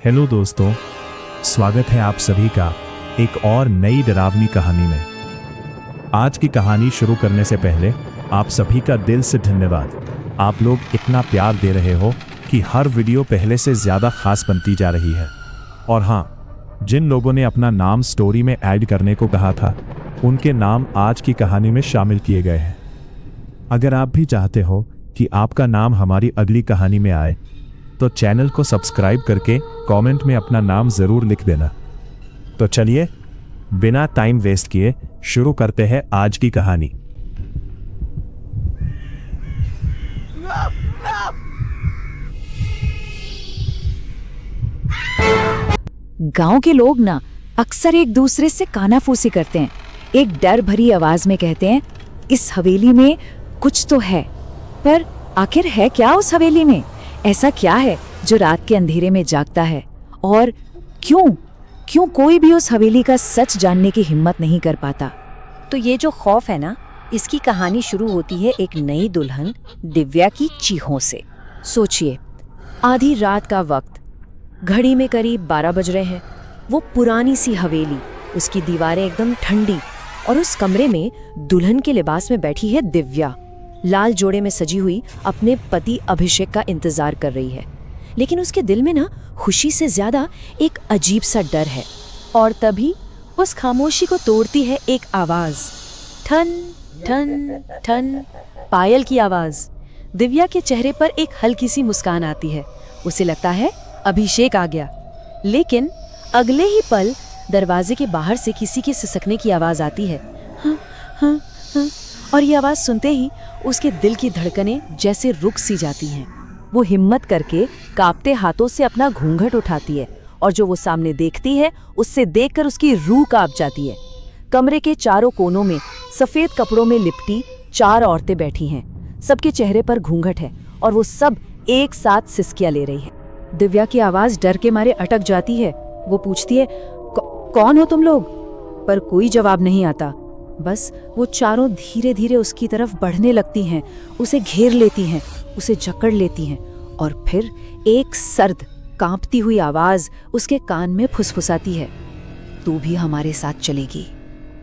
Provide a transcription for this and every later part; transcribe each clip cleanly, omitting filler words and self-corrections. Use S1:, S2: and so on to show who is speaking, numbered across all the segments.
S1: Hello दोस्तों, स्वागत है आप सभी का एक और नई डरावनी कहानी में। आज की कहानी शुरू करने से पहले आप सभी का दिल से धन्यवाद। आप लोग इतना प्यार दे रहे हो कि हर वीडियो पहले से ज़्यादा खास बनती जा रही है। और हाँ, जिन लोगों ने अपना नाम स्टोरी में ऐड करने को कहा था, उनके नाम आज की कहानी में शामिल किए गए हैं। अगर आप भी चाहते हो कि आपका नाम हमारी अगली कहानी में आए, तो चैनल को सब्सक्राइब करके कमेंट में अपना नाम ज़रूर लिख देना। तो चलिए, बिना टाइम वेस्ट किए शुरू करते हैं आज की कहानी।
S2: गांव के लोग ना अक्सर एक दूसरे से कानाफूसी करते हैं। एक डर भरी आवाज में कहते हैं, इस हवेली में कुछ तो है। पर आखिर है क्या उस हवेली में? ऐसा क्या है जो रात के अंधेरे में जागता है? और क्यों कोई भी उस हवेली का सच जानने की हिम्मत नहीं कर पाता?
S3: तो ये जो खौफ है ना, इसकी कहानी शुरू होती है एक नई दुल्हन दिव्या की चीखों से।
S2: सोचिए, आधी रात का वक्त, घड़ी में करीब 12 बज रहे हैं। वो पुरानी सी हवेली, उसकी दीवारें एकदम ठंडी, और उस कमरे में दुल्हन के लिबास में बैठी है दिव्या। लाल जोड़े में सजी हुई अपने पति अभिषेक का इंतजार कर रही है। लेकिन उसके दिल में ना खुशी से ज्यादा एक अजीब सा डर है। और तभी उस खामोशी को तोड़ती है एक आवाज, ठन ठन ठन, पायल की आवाज। दिव्या के चेहरे पर एक हल्की सी मुस्कान आती है। उसे लगता है अभिषेक आ गया। लेकिन अगले ही पल दरवाजे के बाहर से किसी के सिसकने की आवाज आती है। हाँ, हाँ, हाँ। और ये आवाज सुनते ही उसके दिल की धड़कनें जैसे रुक सी जाती हैं। वो हिम्मत करके कांपते हाथों से अपना घूंघट उठाती है, और जो वो सामने देखती है उससे देखकर उसकी रूह कांप जाती है। कमरे के चारों कोनों में सफेद कपड़ों में लिपटी 4 औरतें बैठी हैं। सबके चेहरे पर घूंघट है और वो सब एक साथ सिसकियां ले रही है। दिव्या की आवाज डर के मारे अटक जाती है। वो पूछती है, कौन हो तुम लोग? पर कोई जवाब नहीं आता। बस वो चारों धीरे धीरे उसकी तरफ बढ़ने लगती हैं, उसे घेर लेती हैं, उसे जकड़ लेती हैं, और फिर एक सर्द कांपती हुई आवाज उसके कान में फुसफुसाती है, तू भी हमारे साथ चलेगी।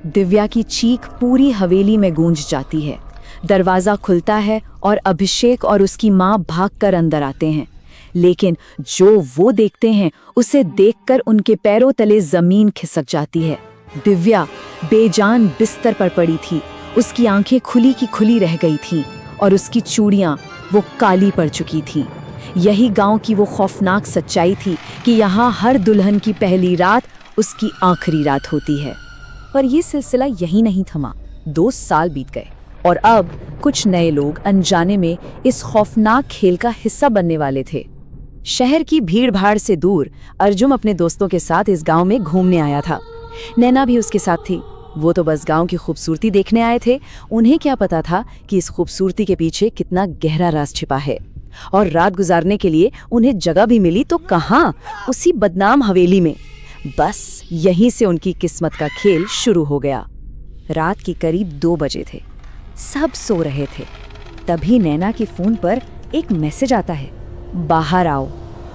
S2: दिव्या की चीख पूरी हवेली में गूंज जाती है। दरवाजा खुलता है और अभिषेक और उसकी माँ भागकर अंदर आते हैं। लेकिन जो वो देखते हैं, उसे देखकर उनके पैरों तले जमीन खिसक जाती है। दिव्या बेजान बिस्तर पर पड़ी थी। उसकी आंखें खुली की खुली रह गई थीं, और उसकी चूड़ियां वो काली पड़ चुकी थीं। यही गांव की वो खौफनाक सच्चाई थी कि यहाँ हर दुल्हन की पहली रात उसकी आखिरी रात होती है। पर ये सिलसिला यही नहीं थमा। 2 साल बीत गए, और अब कुछ नए लोग अनजाने में इस खौफनाक खेल का हिस्सा बनने वाले थे। शहर की भीड़ भाड़ से दूर अर्जुन अपने दोस्तों के साथ इस गांव में घूमने आया था। नैना भी उसके साथ थी। वो तो बस गांव की खूबसूरती देखने आए थे। उन्हें क्या पता था कि इस खूबसूरती के पीछे कितना गहरा राज छिपा है। और रात गुजारने के लिए उन्हें जगह भी मिली तो कहाँ, उसी बदनाम हवेली में। बस यहीं से उनकी किस्मत का खेल शुरू हो गया। रात के करीब 2 बजे थे। सब सो रहे थे। तभी नैना के फोन पर एक मैसेज आता है, बाहर आओ।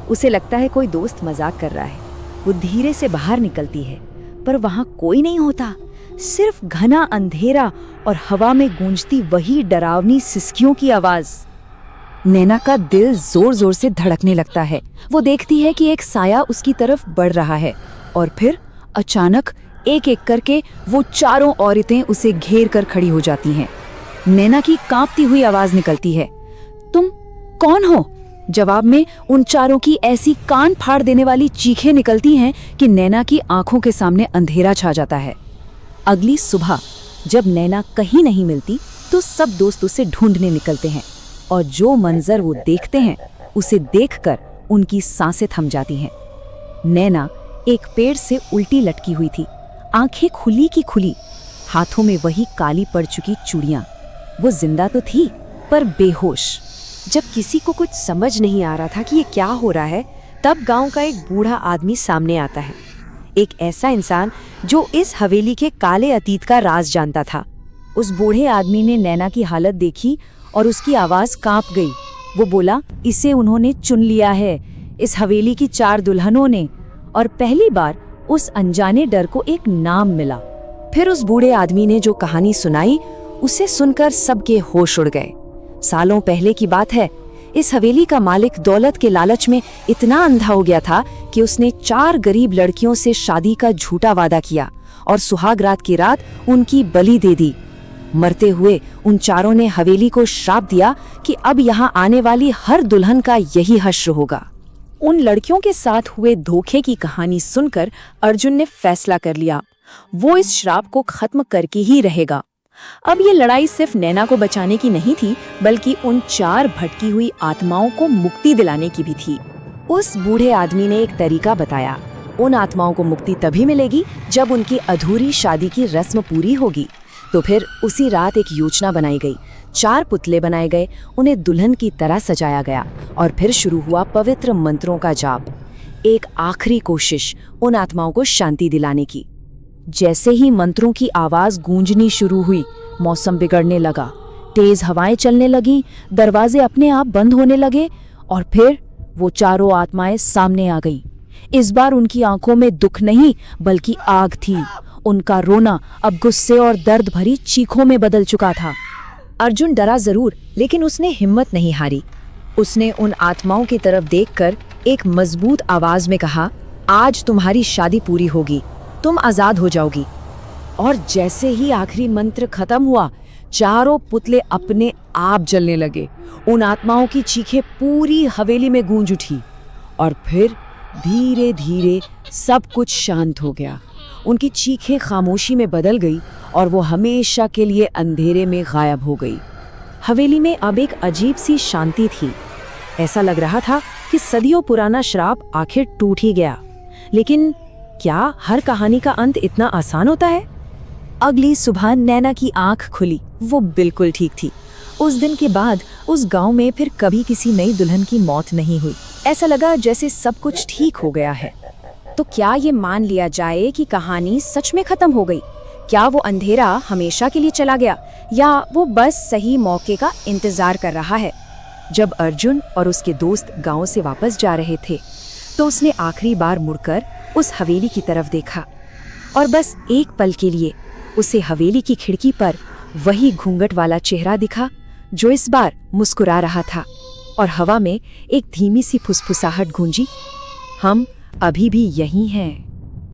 S2: उसे लगता है कोई दोस्त मजाक कर रहा है। वो धीरे से बाहर निकलती है, पर वहां कोई नहीं होता। सिर्फ घना अंधेरा और हवा में गूंजती वही डरावनी सिसकियों की आवाज। नैना का दिल जोर जोर से धड़कने लगता है। वो देखती है कि एक साया उसकी तरफ बढ़ रहा है, और फिर अचानक एक एक करके वो चारों औरतें उसे घेर कर खड़ी हो जाती हैं। नैना की कांपती हुई आवाज निकलती है, तुम कौन हो? जवाब में उन चारों की ऐसी कान फाड़ देने वाली चीखें निकलती हैं कि नैना की आंखों के सामने अंधेरा छा जाता है। अगली सुबह जब नैना कहीं नहीं मिलती, तो सब दोस्त उसे ढूंढने निकलते हैं, और जो मंजर वो देखते हैं, उसे देखकर उनकी सांसें थम जाती हैं। नैना एक पेड़ से उल्टी लटकी हुई थी, आंखें खुली की खुली, हाथों में वही काली पड़ चुकी चूड़ियां। वो जिंदा तो थी, पर बेहोश। जब किसी को कुछ समझ नहीं आ रहा था कि ये क्या हो रहा है, तब गांव का एक बूढ़ा आदमी सामने आता है। एक ऐसा इंसान जो इस हवेली के काले अतीत का राज जानता था। उस बूढ़े आदमी ने नैना की हालत देखी और उसकी आवाज कांप गई। वो बोला, इसे उन्होंने चुन लिया है।
S3: इस हवेली की 4 दुल्हनों ने, और पहली बार उस अनजाने डर को एक नाम मिला।
S2: फिर उस बूढ़े आदमी ने जो कहानी सुनाई, उसे सुनकर सबके होश उड़ गए। सालों पहले की बात है। इस हवेली का मालिक दौलत के लालच में इतना अंधा हो गया था कि उसने 4 गरीब लड़कियों से शादी का झूठा वादा किया और सुहाग रात की रात उनकी बलि दे दी। मरते हुए उन चारों ने हवेली को श्राप दिया कि अब यहाँ आने वाली हर दुल्हन का यही हश्र होगा।
S4: उन लड़कियों के साथ हुए धोखे की कहानी सुनकर अर्जुन ने फैसला कर लिया, वो इस श्राप को खत्म करके ही रहेगा। अब ये लड़ाई सिर्फ नैना को बचाने की नहीं थी, बल्कि उन 4 भटकी हुई आत्माओं को मुक्ति दिलाने की भी थी।
S2: उस बूढ़े आदमी ने एक तरीका बताया। उन आत्माओं को मुक्ति तभी मिलेगी जब उनकी अधूरी शादी की रस्म पूरी होगी। तो फिर उसी रात एक योजना बनाई गई। 4 पुतले बनाए गए, उन्हें दुल्हन की तरह सजाया गया और फिर शुरू हुआ पवित्र मंत्रों का जाप। एक आखिरी कोशिश उन आत्माओं को शांति दिलाने की। जैसे ही मंत्रों की आवाज गूंजनी शुरू हुई, मौसम बिगड़ने लगा। तेज हवाएं चलने लगी, दरवाजे अपने आप बंद होने लगे और फिर वो चारों आत्माएं सामने आ गईं। इस बार उनकी आंखों में दुख नहीं बल्कि आग थी। उनका रोना अब गुस्से और दर्द भरी चीखों में बदल चुका था।
S3: अर्जुन डरा जरूर, लेकिन उसने हिम्मत नहीं हारी। उसने उन आत्माओं की तरफ देखकर एक मजबूत आवाज में कहा, आज तुम्हारी शादी पूरी होगी, तुम आजाद हो जाओगी।
S2: और जैसे ही आखिरी मंत्र खत्म हुआ, चारों पुतले अपने आप जलने लगे। उन आत्माओं की चीखें पूरी हवेली में गूंज उठी और फिर धीरे धीरे सब कुछ शांत हो गया। उनकी चीखें खामोशी में बदल गई और वो हमेशा के लिए अंधेरे में गायब हो गई।
S4: हवेली में अब एक अजीब सी शांति थी। ऐसा लग रहा था कि सदियों पुराना श्राप आखिर टूट ही गया। लेकिन क्या हर कहानी का अंत इतना आसान होता है?
S3: अगली सुबह नैना की आंख खुली। वो बिल्कुल ठीक थी। उस दिन के बाद उस गांव में फिर कभी किसी नई दुल्हन की मौत नहीं हुई। ऐसा लगा जैसे सब कुछ ठीक हो गया है।
S4: तो क्या ये मान लिया जाए कि कहानी सच में खत्म हो गई? क्या वो अंधेरा हमेशा के लिए चला गया या वो बस सही मौके का इंतजार कर रहा है?
S2: जब अर्जुन और उसके दोस्त गांव से वापस जा रहे थे, तो उसने आखिरी बार मुड़कर उस हवेली की तरफ देखा और बस एक पल के लिए उसे हवेली की खिड़की पर वही घूंघट वाला चेहरा दिखा जो इस बार मुस्कुरा रहा था। और हवा में एक धीमी सी फुसफुसाहट गूंजी, हम अभी भी यहीं हैं।